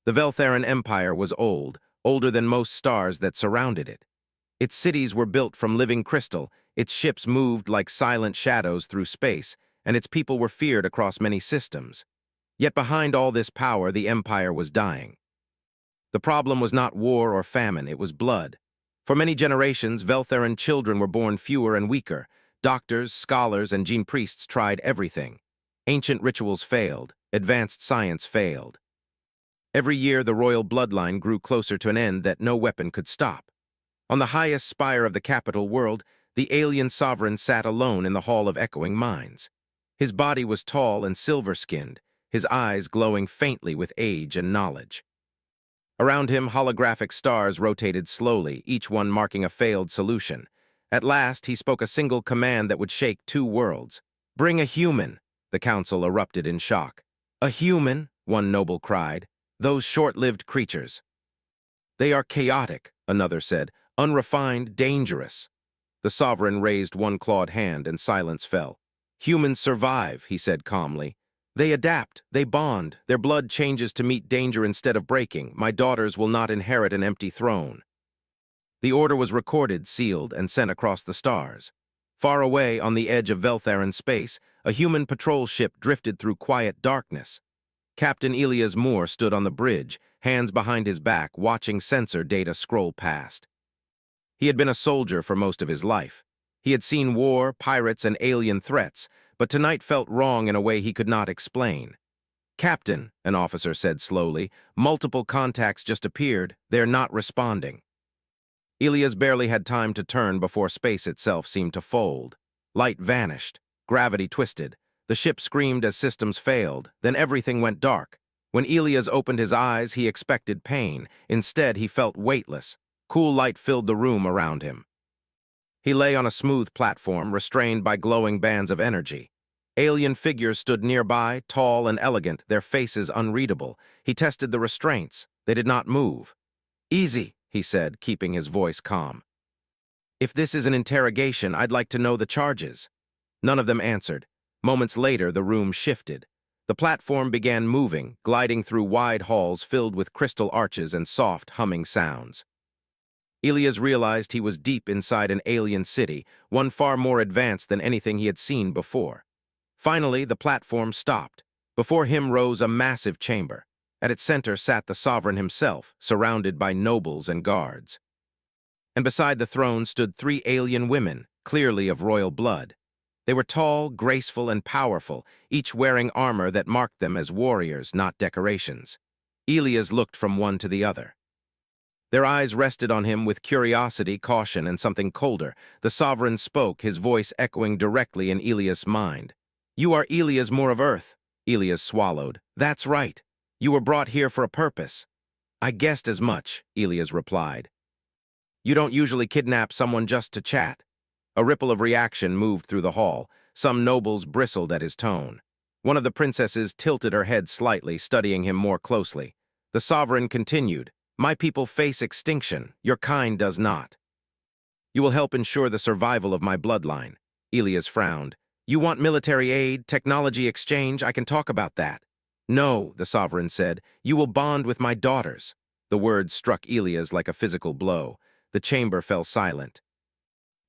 The Veltheran Empire was old, older than most stars that surrounded it. Its cities were built from living crystal, its ships moved like silent shadows through space, and its people were feared across many systems. Yet behind all this power, the empire was dying. The problem was not war or famine, it was blood. For many generations, Veltheran children were born fewer and weaker. Doctors, scholars, and gene priests tried everything. Ancient rituals failed, advanced science failed. Every year, the royal bloodline grew closer to an end that no weapon could stop. On the highest spire of the capital world, the alien sovereign sat alone in the Hall of Echoing Minds. His body was tall and silver-skinned, his eyes glowing faintly with age and knowledge. Around him, holographic stars rotated slowly, each one marking a failed solution. At last, he spoke a single command that would shake two worlds. "Bring a human!" The council erupted in shock. "A human?" one noble cried. "Those short-lived creatures." "They are chaotic," another said, "unrefined, dangerous." The sovereign raised one clawed hand and silence fell. "Humans survive," he said calmly. "They adapt, they bond, their blood changes to meet danger instead of breaking. My daughters will not inherit an empty throne." The order was recorded, sealed, and sent across the stars. Far away, on the edge of Veltheran space, a human patrol ship drifted through quiet darkness. Captain Elias Moore stood on the bridge, hands behind his back, watching sensor data scroll past. He had been a soldier for most of his life. He had seen war, pirates, and alien threats, but tonight felt wrong in a way he could not explain. "Captain," an officer said slowly, "multiple contacts just appeared. They're not responding." Elias barely had time to turn before space itself seemed to fold. Light vanished. Gravity twisted. The ship screamed as systems failed. Then everything went dark. When Elias opened his eyes, he expected pain. Instead, he felt weightless. Cool light filled the room around him. He lay on a smooth platform, restrained by glowing bands of energy. Alien figures stood nearby, tall and elegant, their faces unreadable. He tested the restraints. They did not move. "Easy," he said, keeping his voice calm. "If this is an interrogation, I'd like to know the charges." None of them answered. Moments later, the room shifted. The platform began moving, gliding through wide halls filled with crystal arches and soft, humming sounds. Elias realized he was deep inside an alien city, one far more advanced than anything he had seen before. Finally, the platform stopped. Before him rose a massive chamber. At its center sat the sovereign himself, surrounded by nobles and guards. And beside the throne stood three alien women, clearly of royal blood. They were tall, graceful, and powerful, each wearing armor that marked them as warriors, not decorations. Elias looked from one to the other. Their eyes rested on him with curiosity, caution, and something colder. The sovereign spoke, his voice echoing directly in Elias' mind. "You are Elias Moore of Earth." Elias swallowed. "That's right. You were brought here for a purpose." "I guessed as much," Elias replied. "You don't usually kidnap someone just to chat." A ripple of reaction moved through the hall. Some nobles bristled at his tone. One of the princesses tilted her head slightly, studying him more closely. The sovereign continued, "My people face extinction. Your kind does not. You will help ensure the survival of my bloodline." Elias frowned. "You want military aid, technology exchange? I can talk about that." "No," the sovereign said. "You will bond with my daughters." The words struck Elias like a physical blow. The chamber fell silent.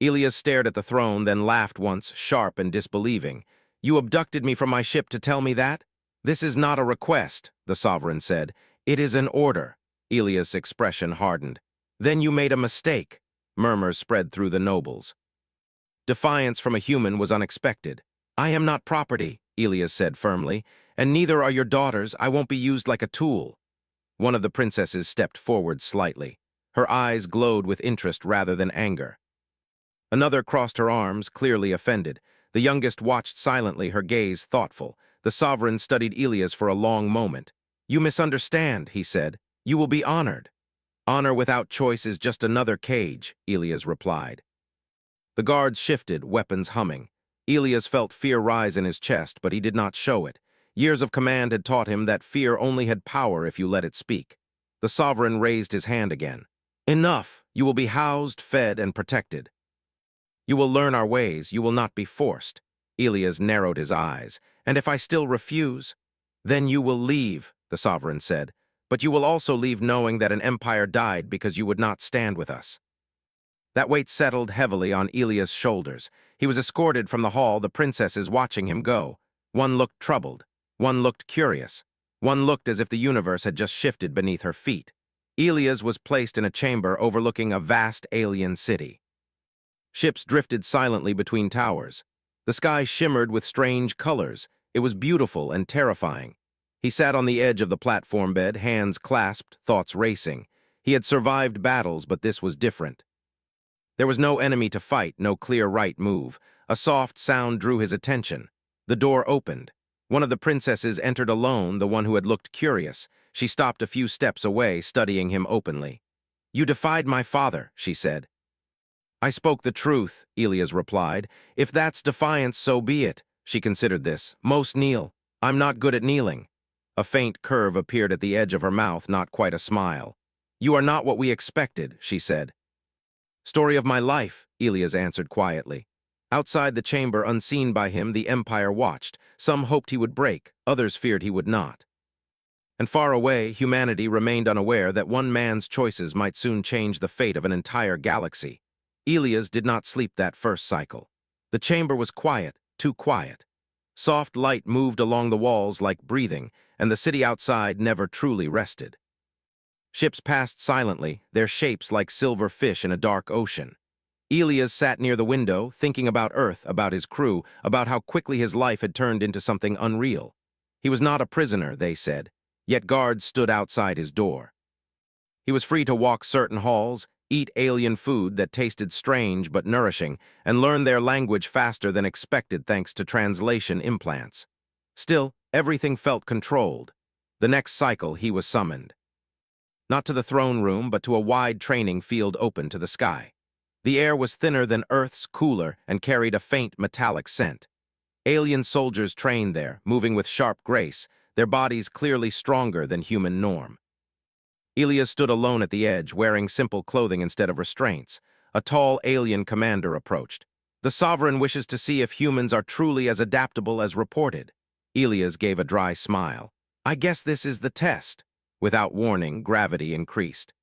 Elias stared at the throne, then laughed once, sharp and disbelieving. "You abducted me from my ship to tell me that?" "This is not a request," the sovereign said. "It is an order." Elias' expression hardened. "Then you made a mistake." Murmurs spread through the nobles. Defiance from a human was unexpected. "I am not property," Elias said firmly, "and neither are your daughters. I won't be used like a tool." One of the princesses stepped forward slightly. Her eyes glowed with interest rather than anger. Another crossed her arms, clearly offended. The youngest watched silently, her gaze thoughtful. The sovereign studied Elias for a long moment. "You misunderstand," he said. "You will be honored." "Honor without choice is just another cage," Elias replied. The guards shifted, weapons humming. Elias felt fear rise in his chest, but he did not show it. Years of command had taught him that fear only had power if you let it speak. The sovereign raised his hand again. "Enough! You will be housed, fed, and protected. You will learn our ways, you will not be forced." Elias narrowed his eyes. "And if I still refuse?" "Then you will leave," the sovereign said. but you will also leave knowing that an empire died because you would not stand with us." That weight settled heavily on Elia's shoulders. He was escorted from the hall, the princesses watching him go. One looked troubled. One looked curious. One looked as if the universe had just shifted beneath her feet. Elia's was placed in a chamber overlooking a vast alien city. Ships drifted silently between towers. The sky shimmered with strange colors. It was beautiful and terrifying. He sat on the edge of the platform bed, hands clasped, thoughts racing. He had survived battles, but this was different. There was no enemy to fight, no clear right move. A soft sound drew his attention. The door opened. One of the princesses entered alone, the one who had looked curious. She stopped a few steps away, studying him openly. "You defied my father," she said. "I spoke the truth," Elias replied. "If that's defiance, so be it." She considered this. "Most kneel. I'm not good at kneeling." A faint curve appeared at the edge of her mouth, not quite a smile. "You are not what we expected," she said. "Story of my life," Elias answered quietly. Outside the chamber, unseen by him, the Empire watched. Some hoped he would break, others feared he would not. And far away, humanity remained unaware that one man's choices might soon change the fate of an entire galaxy. Elias did not sleep that first cycle. The chamber was quiet, too quiet. Soft light moved along the walls like breathing, and the city outside never truly rested. Ships passed silently, their shapes like silver fish in a dark ocean. Elias sat near the window, thinking about Earth, about his crew, about how quickly his life had turned into something unreal. He was not a prisoner, they said, yet guards stood outside his door. He was free to walk certain halls, eat alien food that tasted strange but nourishing, and learn their language faster than expected thanks to translation implants. Still, everything felt controlled. The next cycle, he was summoned. Not to the throne room, but to a wide training field open to the sky. The air was thinner than Earth's, cooler, and carried a faint metallic scent. Alien soldiers trained there, moving with sharp grace, their bodies clearly stronger than human norm. Elias stood alone at the edge, wearing simple clothing instead of restraints. A tall alien commander approached. "The Sovereign wishes to see if humans are truly as adaptable as reported." Elias gave a dry smile. "I guess this is the test." Without warning, gravity increased.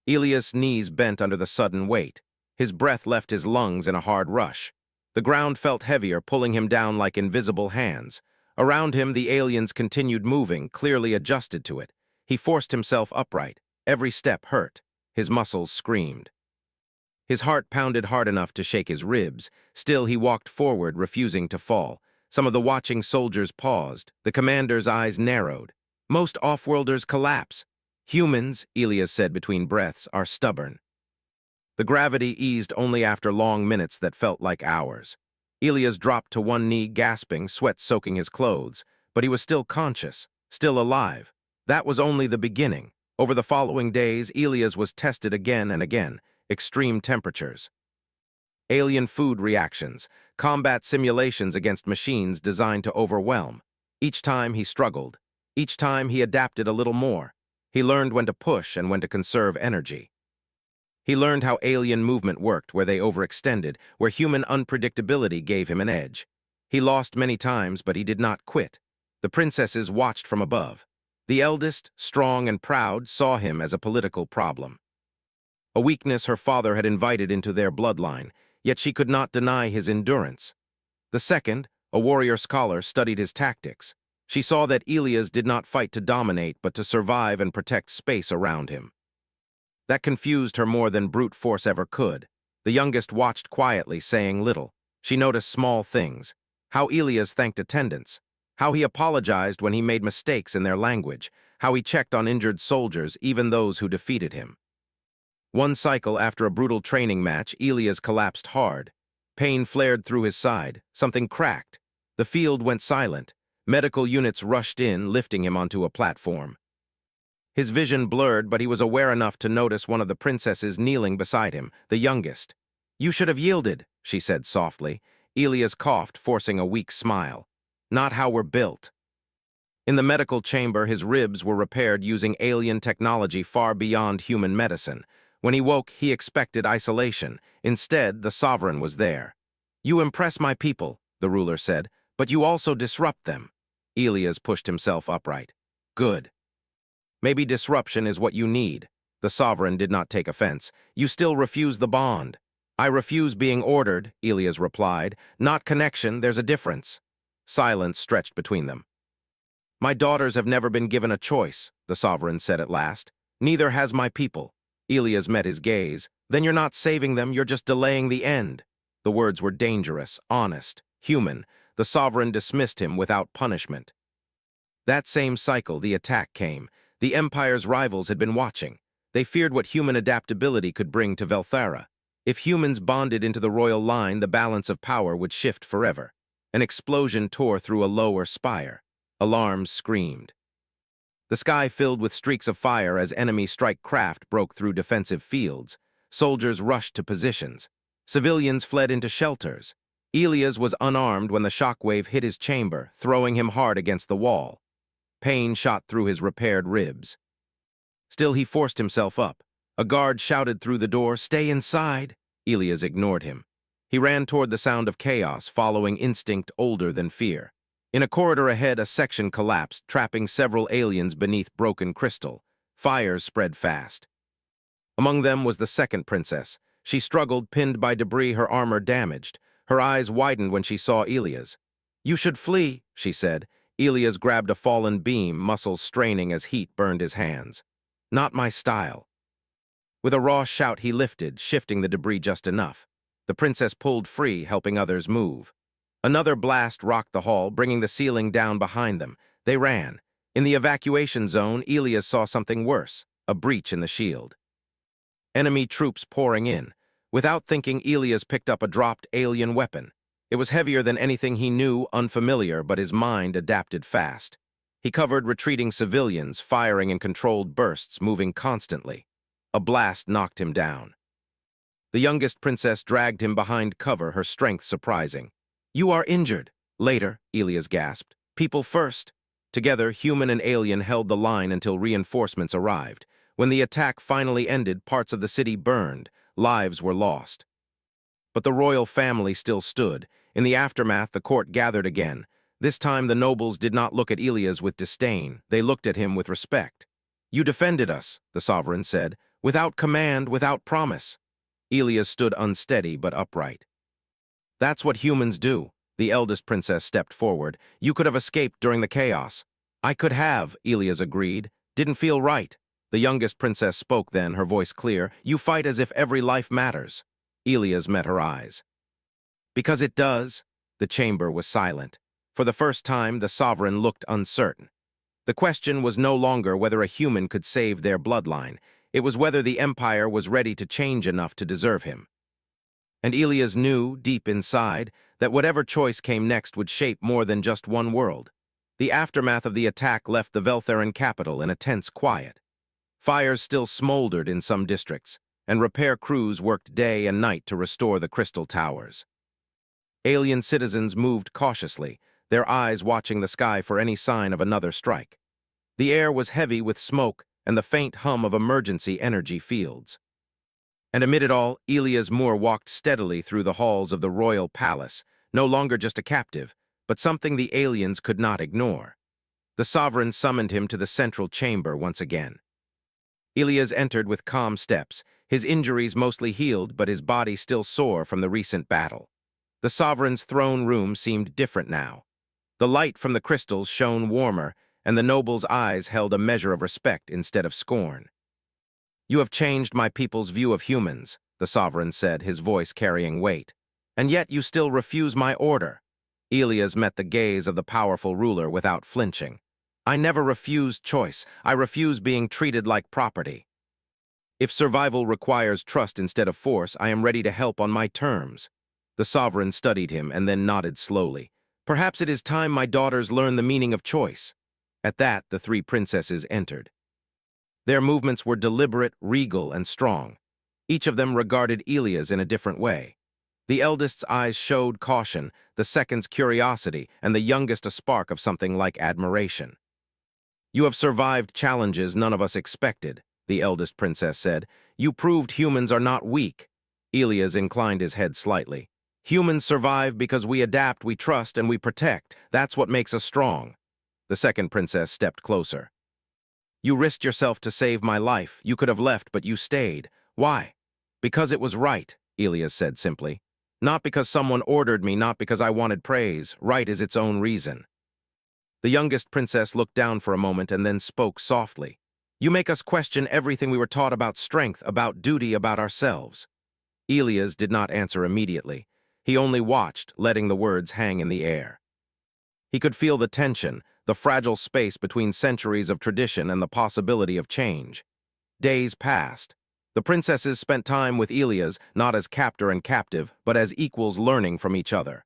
Elias' knees bent under the sudden weight. His breath left his lungs in a hard rush. The ground felt heavier, pulling him down like invisible hands. Around him, the aliens continued moving, clearly adjusted to it. He forced himself upright. Every step hurt. His muscles screamed. His heart pounded hard enough to shake his ribs. Still, he walked forward, refusing to fall. Some of the watching soldiers paused. The commander's eyes narrowed. "Most off-worlders collapse. Humans," Elias said between breaths, "are stubborn." The gravity eased only after long minutes that felt like hours. Elias dropped to one knee, gasping, sweat soaking his clothes. But he was still conscious, still alive. That was only the beginning. Over the following days, Elias was tested again and again. Extreme temperatures, alien food reactions, combat simulations against machines designed to overwhelm. Each time he struggled. Each time he adapted a little more. He learned when to push and when to conserve energy. He learned how alien movement worked, where they overextended, where human unpredictability gave him an edge. He lost many times, but he did not quit. The princesses watched from above. The eldest, strong and proud, saw him as a political problem. A weakness her father had invited into their bloodline, yet she could not deny his endurance. The second, a warrior scholar, studied his tactics. She saw that Elias did not fight to dominate, but to survive and protect space around him. That confused her more than brute force ever could. The youngest watched quietly, saying little. She noticed small things. How Elias thanked attendants. How he apologized when he made mistakes in their language. How he checked on injured soldiers, even those who defeated him. One cycle after a brutal training match, Elias collapsed hard. Pain flared through his side. Something cracked. The field went silent. Medical units rushed in, lifting him onto a platform. His vision blurred, but he was aware enough to notice one of the princesses kneeling beside him, the youngest. "You should have yielded," she said softly. Elias coughed, forcing a weak smile. "Not how we're built." In the medical chamber, his ribs were repaired using alien technology far beyond human medicine. When he woke, he expected isolation. Instead, the Sovereign was there. "You impress my people," the ruler said, "but you also disrupt them." Elias pushed himself upright. "Good." Maybe disruption is what you need. The sovereign did not take offense. You still refuse the bond. I refuse being ordered, Elias replied. Not connection, there's a difference. Silence stretched between them. My daughters have never been given a choice, the sovereign said at last. Neither has my people. Elias met his gaze. Then you're not saving them, you're just delaying the end. The words were dangerous, honest, human. The sovereign dismissed him without punishment. That same cycle, the attack came. The Empire's rivals had been watching. They feared what human adaptability could bring to Velthara. If humans bonded into the royal line, the balance of power would shift forever. An explosion tore through a lower spire. Alarms screamed. The sky filled with streaks of fire as enemy strike craft broke through defensive fields. Soldiers rushed to positions. Civilians fled into shelters. Elias was unarmed when the shockwave hit his chamber, throwing him hard against the wall. Pain shot through his repaired ribs. Still, he forced himself up. A guard shouted through the door, "Stay inside!" Elias ignored him. He ran toward the sound of chaos, following instinct older than fear. In a corridor ahead, a section collapsed, trapping several aliens beneath broken crystal. Fires spread fast. Among them was the second princess. She struggled, pinned by debris, her armor damaged. Her eyes widened when she saw Elias. "You should flee," she said. Elias grabbed a fallen beam, muscles straining as heat burned his hands. "Not my style." With a raw shout, he lifted, shifting the debris just enough. The princess pulled free, helping others move. Another blast rocked the hall, bringing the ceiling down behind them. They ran. In the evacuation zone, Elias saw something worse, a breach in the shield. Enemy troops pouring in. Without thinking, Elias picked up a dropped alien weapon. It was heavier than anything he knew, unfamiliar, but his mind adapted fast. He covered retreating civilians, firing in controlled bursts, moving constantly. A blast knocked him down. The youngest princess dragged him behind cover, her strength surprising. "You are injured." "Later," Elias gasped. "People first." Together, human and alien held the line until reinforcements arrived. When the attack finally ended, parts of the city burned. Lives were lost. But the royal family still stood. In the aftermath, the court gathered again. This time, the nobles did not look at Elias with disdain. They looked at him with respect. "You defended us," the sovereign said, "without command, without promise." Elias stood unsteady but upright. "That's what humans do." The eldest princess stepped forward. "You could have escaped during the chaos." "I could have," Elias agreed. "Didn't feel right." The youngest princess spoke then, her voice clear. "You fight as if every life matters." Elias met her eyes. "Because it does." The chamber was silent. For the first time, the sovereign looked uncertain. The question was no longer whether a human could save their bloodline. It was whether the Empire was ready to change enough to deserve him. And Elias knew, deep inside, that whatever choice came next would shape more than just one world. The aftermath of the attack left the Veltharan capital in a tense quiet. Fires still smoldered in some districts, and repair crews worked day and night to restore the crystal towers. Alien citizens moved cautiously, their eyes watching the sky for any sign of another strike. The air was heavy with smoke and the faint hum of emergency energy fields. And amid it all, Elias Moore walked steadily through the halls of the royal palace, no longer just a captive, but something the aliens could not ignore. The sovereign summoned him to the central chamber once again. Elias entered with calm steps, his injuries mostly healed, but his body still sore from the recent battle. The sovereign's throne room seemed different now. The light from the crystals shone warmer, and the noble's eyes held a measure of respect instead of scorn. "You have changed my people's view of humans," the sovereign said, his voice carrying weight. "And yet you still refuse my order." Elias met the gaze of the powerful ruler without flinching. "I never refused choice. I refuse being treated like property. If survival requires trust instead of force, I am ready to help on my terms." The sovereign studied him and then nodded slowly. "Perhaps it is time my daughters learn the meaning of choice." At that, the three princesses entered. Their movements were deliberate, regal, and strong. Each of them regarded Elias in a different way. The eldest's eyes showed caution, the second's curiosity, and the youngest a spark of something like admiration. "You have survived challenges none of us expected," the eldest princess said. "You proved humans are not weak." Elias inclined his head slightly. "Humans survive because we adapt, we trust, and we protect. That's what makes us strong." The second princess stepped closer. You risked yourself to save my life. You could have left, but you stayed. Why? Because it was right, Elias said simply. Not because someone ordered me, not because I wanted praise. Right is its own reason. The youngest princess looked down for a moment and then spoke softly. You make us question everything we were taught about strength, about duty, about ourselves. Elias did not answer immediately. He only watched, letting the words hang in the air. He could feel the tension, the fragile space between centuries of tradition and the possibility of change. Days passed. The princesses spent time with Elias, not as captor and captive, but as equals learning from each other.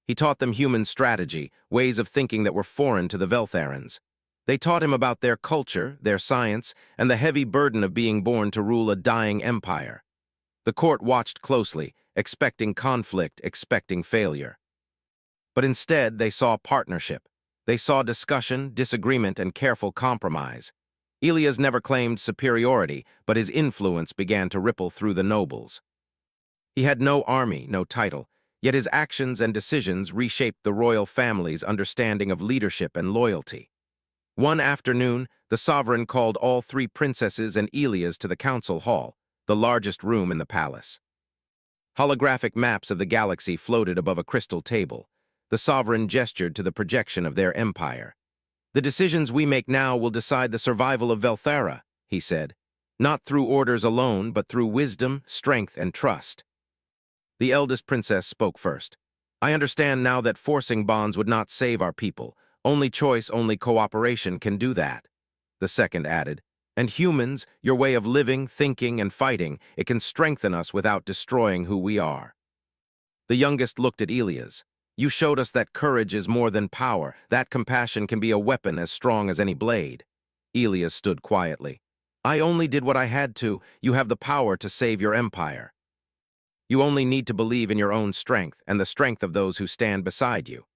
He taught them human strategy, ways of thinking that were foreign to the Veltharans. They taught him about their culture, their science, and the heavy burden of being born to rule a dying empire. The court watched closely, expecting conflict, expecting failure. But instead, they saw partnership. They saw discussion, disagreement, and careful compromise. Elias never claimed superiority, but his influence began to ripple through the nobles. He had no army, no title, yet his actions and decisions reshaped the royal family's understanding of leadership and loyalty. One afternoon, the sovereign called all three princesses and Elias to the council hall, the largest room in the palace. Holographic maps of the galaxy floated above a crystal table. The sovereign gestured to the projection of their empire. The decisions we make now will decide the survival of Velthara, he said, not through orders alone, but through wisdom, strength, and trust. The eldest princess spoke first. I understand now that forcing bonds would not save our people. Only choice, only cooperation can do that. The second added, and humans, your way of living, thinking, and fighting, it can strengthen us without destroying who we are. The youngest looked at Elias. You showed us that courage is more than power, that compassion can be a weapon as strong as any blade. Elias stood quietly. I only did what I had to. You have the power to save your empire. You only need to believe in your own strength and the strength of those who stand beside you.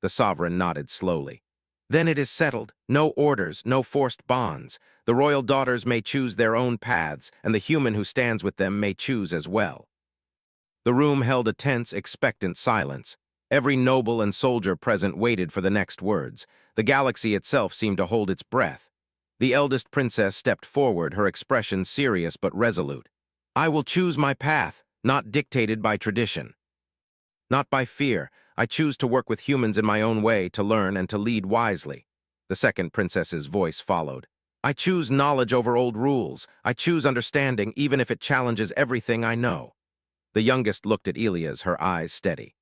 The sovereign nodded slowly. Then it is settled. No orders, no forced bonds. The royal daughters may choose their own paths, and the human who stands with them may choose as well. The room held a tense, expectant silence. Every noble and soldier present waited for the next words. The galaxy itself seemed to hold its breath. The eldest princess stepped forward, her expression serious but resolute. I will choose my path, not dictated by tradition. Not by fear. I choose to work with humans in my own way, to learn and to lead wisely. The second princess's voice followed. I choose knowledge over old rules. I choose understanding, even if it challenges everything I know. The youngest looked at Elias, her eyes steady.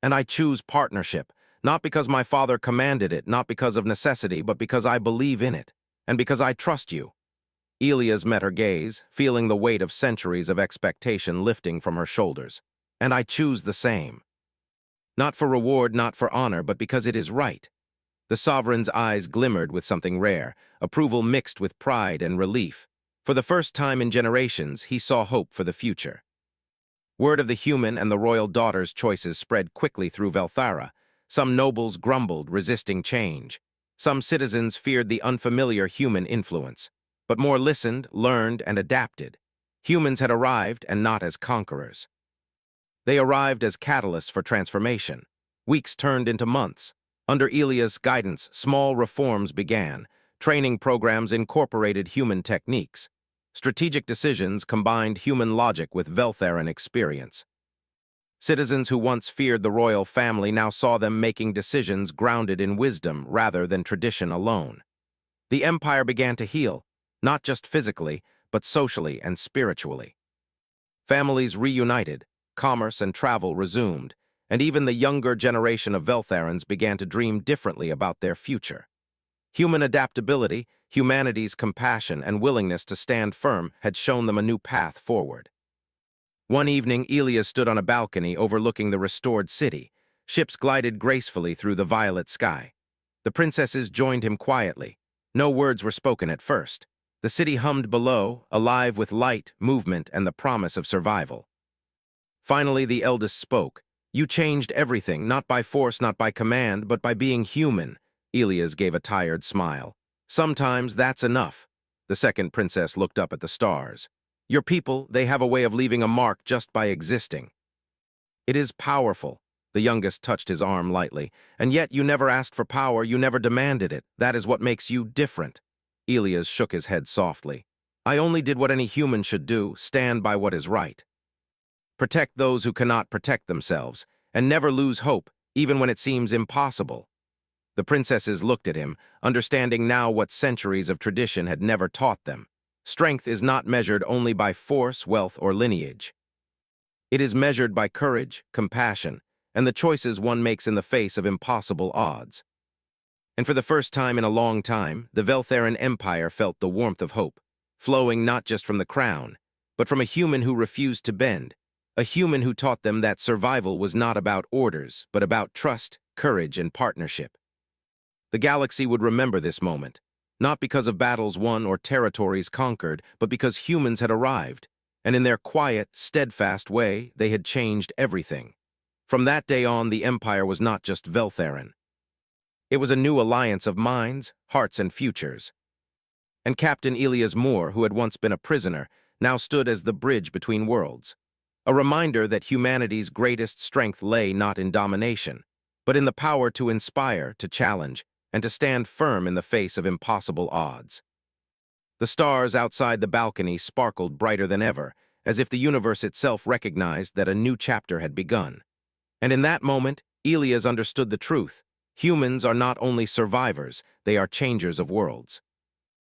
And I choose partnership, not because my father commanded it, not because of necessity, but because I believe in it, and because I trust you. Elias met her gaze, feeling the weight of centuries of expectation lifting from her shoulders. And I choose the same. Not for reward, not for honor, but because it is right. The sovereign's eyes glimmered with something rare, approval mixed with pride and relief. For the first time in generations, he saw hope for the future. Word of the human and the royal daughter's choices spread quickly through Velthara. Some nobles grumbled, resisting change. Some citizens feared the unfamiliar human influence. But more listened, learned, and adapted. Humans had arrived, and not as conquerors. They arrived as catalysts for transformation. Weeks turned into months. Under Elias' guidance, small reforms began. Training programs incorporated human techniques. Strategic decisions combined human logic with Veltharan experience. Citizens who once feared the royal family now saw them making decisions grounded in wisdom rather than tradition alone. The empire began to heal, not just physically, but socially and spiritually. Families reunited, commerce and travel resumed, and even the younger generation of Veltharans began to dream differently about their future. Human adaptability, humanity's compassion, and willingness to stand firm had shown them a new path forward. One evening, Elias stood on a balcony overlooking the restored city. Ships glided gracefully through the violet sky. The princesses joined him quietly. No words were spoken at first. The city hummed below, alive with light, movement, and the promise of survival. Finally, the eldest spoke. You changed everything, not by force, not by command, but by being human. Elias gave a tired smile. Sometimes that's enough. The second princess looked up at the stars. Your people, they have a way of leaving a mark just by existing. It is powerful. The youngest touched his arm lightly. And yet you never asked for power, you never demanded it. That is what makes you different. Elias shook his head softly. I only did what any human should do, stand by what is right. Protect those who cannot protect themselves, and never lose hope, even when it seems impossible. The princesses looked at him, understanding now what centuries of tradition had never taught them. Strength is not measured only by force, wealth, or lineage. It is measured by courage, compassion, and the choices one makes in the face of impossible odds. And for the first time in a long time, the Veltheran Empire felt the warmth of hope, flowing not just from the crown, but from a human who refused to bend, a human who taught them that survival was not about orders, but about trust, courage, and partnership. The galaxy would remember this moment, not because of battles won or territories conquered, but because humans had arrived, and in their quiet, steadfast way, they had changed everything. From that day on, the Empire was not just Veltheran. It was a new alliance of minds, hearts, and futures. And Captain Elias Moore, who had once been a prisoner, now stood as the bridge between worlds. A reminder that humanity's greatest strength lay not in domination, but in the power to inspire, to challenge, and to stand firm in the face of impossible odds. The stars outside the balcony sparkled brighter than ever, as if the universe itself recognized that a new chapter had begun. And in that moment, Elias understood the truth. Humans are not only survivors, they are changers of worlds.